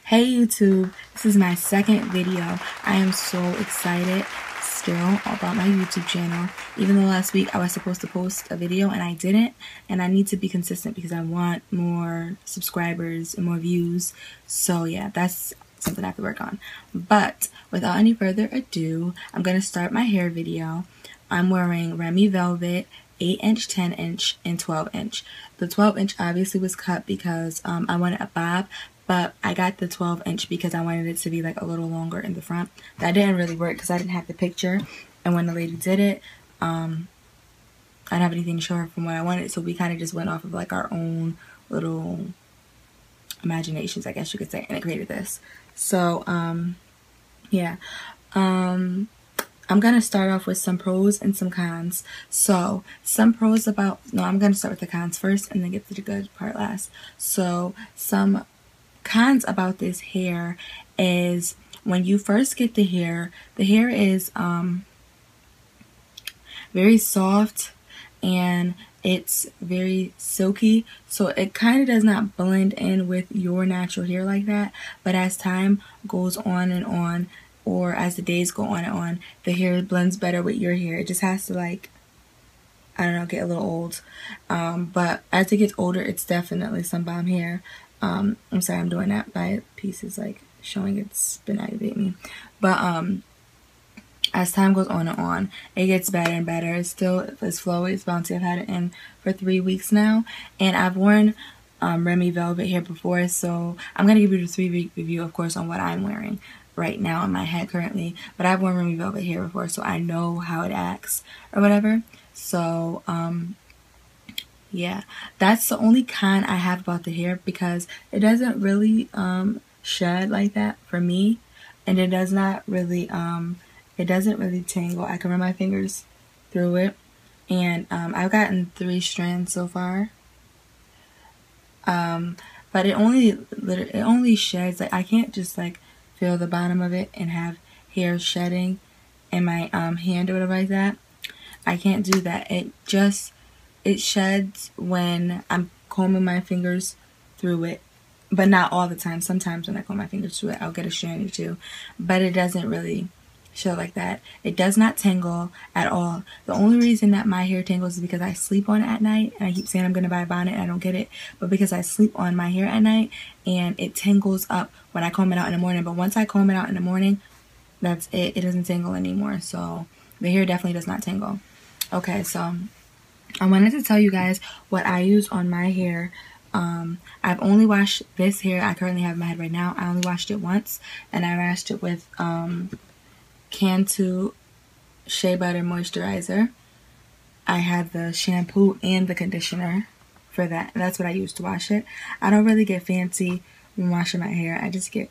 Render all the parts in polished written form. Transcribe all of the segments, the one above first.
Hey YouTube, this is my second video. I am so excited still about my YouTube channel. Even though last week I was supposed to post a video and I didn't, and I need to be consistent because I want more subscribers and more views. So yeah, that's something I have to work on. But without any further ado, I'm going to start my hair video. I'm wearing Remy Velvet 8-inch, 10-inch, and 12-inch. The 12-inch obviously was cut because I wanted a bob, but I got the 12-inch because I wanted it to be like a little longer in the front. That didn't really work because I didn't have the picture, and when the lady did it, I didn't have anything to show her from what I wanted, so we kind of just went off of like our own little imaginations, I guess you could say, and it created this. So, yeah. I'm going to start off with some pros and some cons. So, some pros about, no, I'm going to start with the cons first and then get to the good part last. So, some cons about this hair is when you first get the hair is very soft and it's very silky, so it kind of does not blend in with your natural hair like that. But as time goes on and on, or as the days go on and on, the hair blends better with your hair. It just has to, like, I don't know, get a little old. But as it gets older, it's definitely some bomb hair. I'm sorry, I'm doing that. My piece is like showing it's been aggravating me. But as time goes on and on, it gets better and better. It's still, it's flowy, it's bouncy. I've had it in for 3 weeks now, and I've worn Remy Velvet hair before, so I'm gonna give you the 3-week review, of course, on what I'm wearing right now in my head currently. But I've worn Remy Velvet hair before, so I know how it acts or whatever. So yeah, that's the only con I have about the hair, because it doesn't really shed like that for me, and it does not really it doesn't really tangle. I can run my fingers through it, and I've gotten 3 strands so far. But it only sheds, like, I can't just like feel the bottom of it and have hair shedding in my hand or whatever like that. I can't do that. It sheds when I'm combing my fingers through it, but not all the time. Sometimes when I comb my fingers through it, I'll get a strand or two, but it doesn't really show like that. It does not tangle at all. The only reason that my hair tangles is because I sleep on it at night, and I keep saying I'm going to buy a bonnet and I don't get it, but because I sleep on my hair at night and it tangles up when I comb it out in the morning. But once I comb it out in the morning, that's it. It doesn't tangle anymore. So the hair definitely does not tangle. Okay, so I wanted to tell you guys what I use on my hair. I've only washed this hair I currently have in my head right now. I only washed it once, and I washed it with Cantu Shea Butter Moisturizer. I have the shampoo and the conditioner for that. That's what I use to wash it. I don't really get fancy when washing my hair. I just get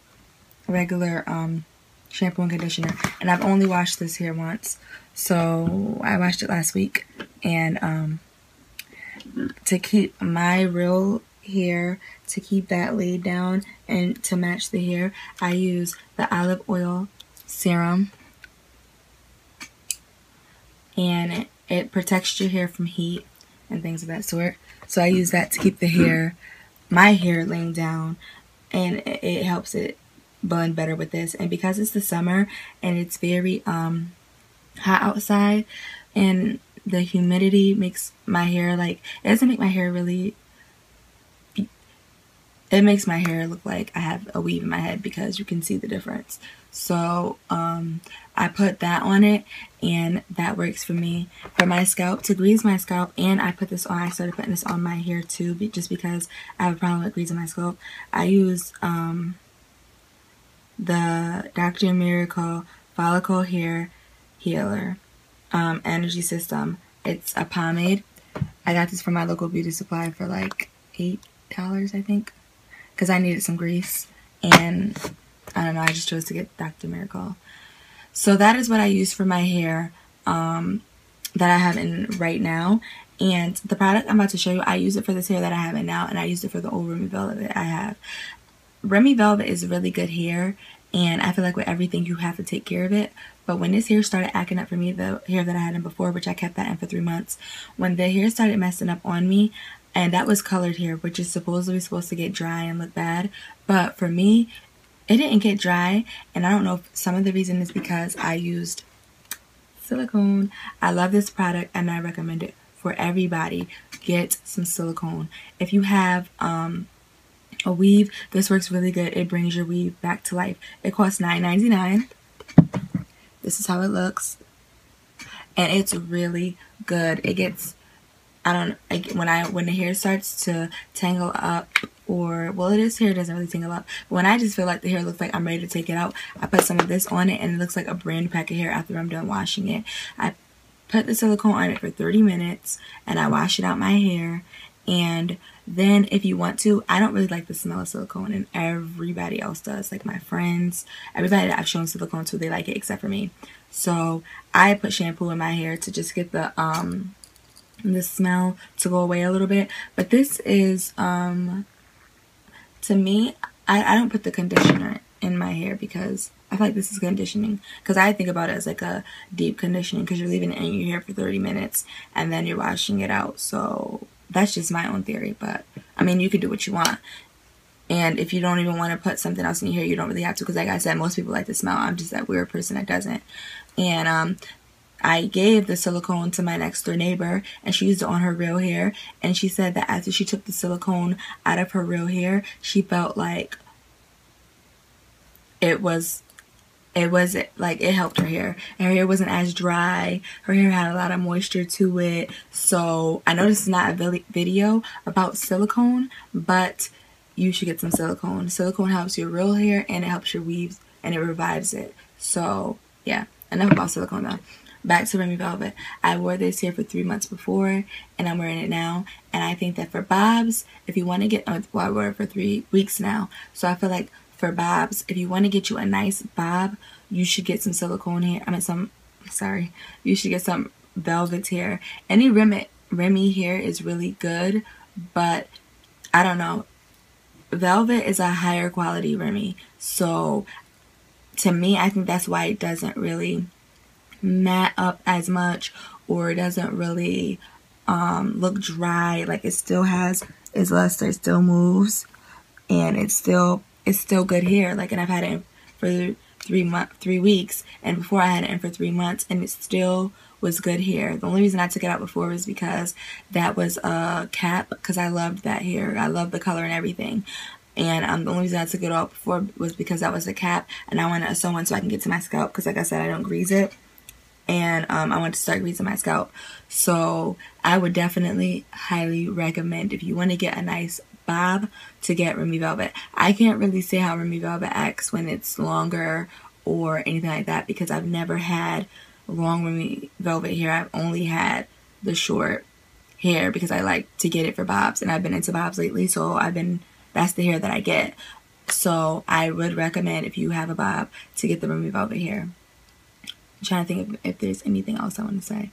regular shampoo and conditioner, and I've only washed this hair once. So I washed it last week, and to keep my real hair, to keep that laid down and to match the hair, I use the olive oil serum, and it protects your hair from heat and things of that sort. So I use that to keep the hair, my hair, laying down, and it helps it blend better with this. And because it's the summer and it's very hot outside, and the humidity makes my hair, like, it doesn't make my hair really, it makes my hair look like I have a weave in my head, because you can see the difference. So I put that on it, and that works for me for my scalp, to grease my scalp. And I put this on, I started putting this on my hair too, just because I have a problem with greasing my scalp. I use the Dr. Miracle Follicle Hair Healer Energy System. It's a pomade. I got this from my local beauty supply for like $8, I think, because I needed some grease, and I don't know, I just chose to get Dr. Miracle. So that is what I use for my hair that I have in right now. And the product I'm about to show you, I use it for this hair that I have in now, and I used it for the old Remy Velvet that I have. Remy Velvet is really good hair, and I feel like with everything you have to take care of it. But when this hair started acting up for me, the hair that I had in before, which I kept that in for 3 months, when the hair started messing up on me, and that was colored hair, which is supposed to get dry and look bad, but for me, it didn't get dry, and I don't know if some of the reason is because I used silicone. I love this product and I recommend it for everybody. Get some silicone. If you have a weave, this works really good. It brings your weave back to life. It costs $9.99. This is how it looks, and it's really good. It gets, when the hair starts to tangle up, or well, this hair doesn't really tangle up, but when I just feel like the hair looks like I'm ready to take it out, I put some of this on it and it looks like a brand new pack of hair after I'm done washing it. I put the silicone on it for 30 minutes and I wash it out my hair. And then if you want to, I don't really like the smell of silicone, and everybody else does. Like my friends, everybody that I've shown silicone to, they like it except for me. So I put shampoo in my hair to just get the smell to go away a little bit. But this is, to me, I don't put the conditioner in my hair because I feel like this is conditioning. Because I think about it as like a deep conditioning, because you're leaving it in your hair for 30 minutes and then you're washing it out. So that's just my own theory, but I mean, you could do what you want. And if you don't even want to put something else in your hair, you don't really have to, because like I said, most people like the smell. I'm just that weird person that doesn't. And I gave the silicone to my next door neighbor, and she used it on her real hair, and she said that after she took the silicone out of her real hair, she felt like it helped her hair. Her hair wasn't as dry. Her hair had a lot of moisture to it. So I know this is not a video about silicone, but you should get some silicone. Silicone helps your real hair and it helps your weaves and it revives it. So yeah, enough about silicone though. Back to Remy Velvet. I wore this here for 3 months before, and I'm wearing it now. And I think that for bobs, if you want to get, well, I wore it for 3 weeks now. So I feel like for bobs, if you want to get you a nice bob, you should get some silicone hair. You should get some velvet hair. Any Remy hair is really good, but I don't know. Velvet is a higher quality Remy. So to me, I think that's why it doesn't really matte up as much, or it doesn't really look dry. Like it still has its luster, it still moves, and it's still good hair. Like, and I've had it for 3 weeks, and before I had it in for 3 months, and it still was good hair. The only reason I took it out before was because that was a cap, because I loved that hair. I loved the color and everything. And the only reason I took it out before was because that was a cap, and I wanted a sew one so I can get to my scalp, because like I said, I don't grease it. And I want to start greasing my scalp. So I would definitely highly recommend, if you want to get a nice bob, to get Remy Velvet. I can't really say how Remy Velvet acts when it's longer or anything like that, because I've never had long Remy Velvet hair. I've only had the short hair because I like to get it for bobs, and I've been into bobs lately, so that's the hair that I get. So I would recommend, if you have a bob, to get the Remy Velvet hair. I'm trying to think if there's anything else I want to say.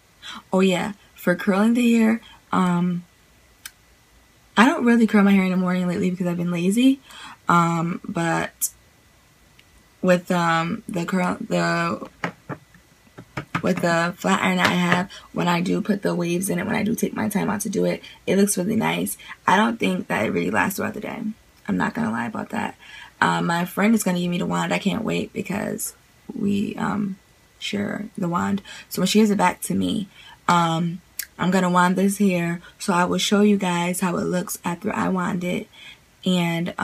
Oh yeah, for curling the hair, I don't really curl my hair in the morning lately because I've been lazy. But with the flat iron that I have, when I do put the waves in it, when I do take my time out to do it, it looks really nice. I don't think that it really lasts throughout the day. I'm not gonna lie about that. My friend is gonna give me the wand. I can't wait because we share the wand. So when she gives it back to me, I'm gonna wand this hair, so I will show you guys how it looks after I wand it. And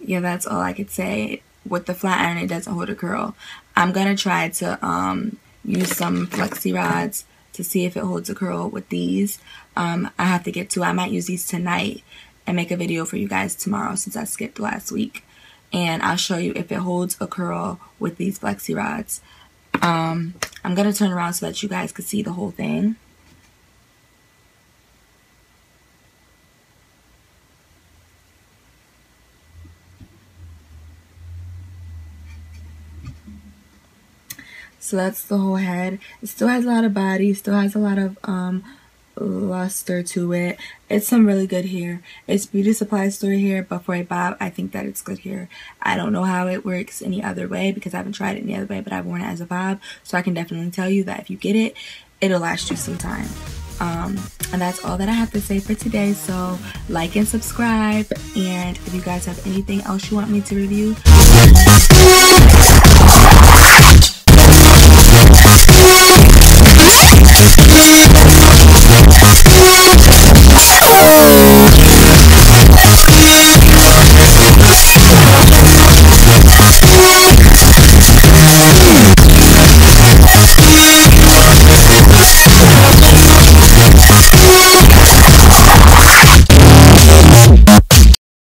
yeah, that's all I could say. With the flat iron, it doesn't hold a curl. I'm gonna try to use some flexi rods to see if it holds a curl with these. I have to get to, I might use these tonight and make a video for you guys tomorrow, since I skipped last week. And I'll show you if it holds a curl with these flexi rods. I'm going to turn around so that you guys can see the whole thing. So that's the whole head. It still has a lot of body, still has a lot of luster to it. It's some really good hair. It's beauty supply store hair, but for a bob, I think that it's good hair. I don't know how it works any other way because I haven't tried it any other way, but I've worn it as a bob, so I can definitely tell you that if you get it, it'll last you some time. And that's all that I have to say for today. So like and subscribe, and if you guys have anything else you want me to review,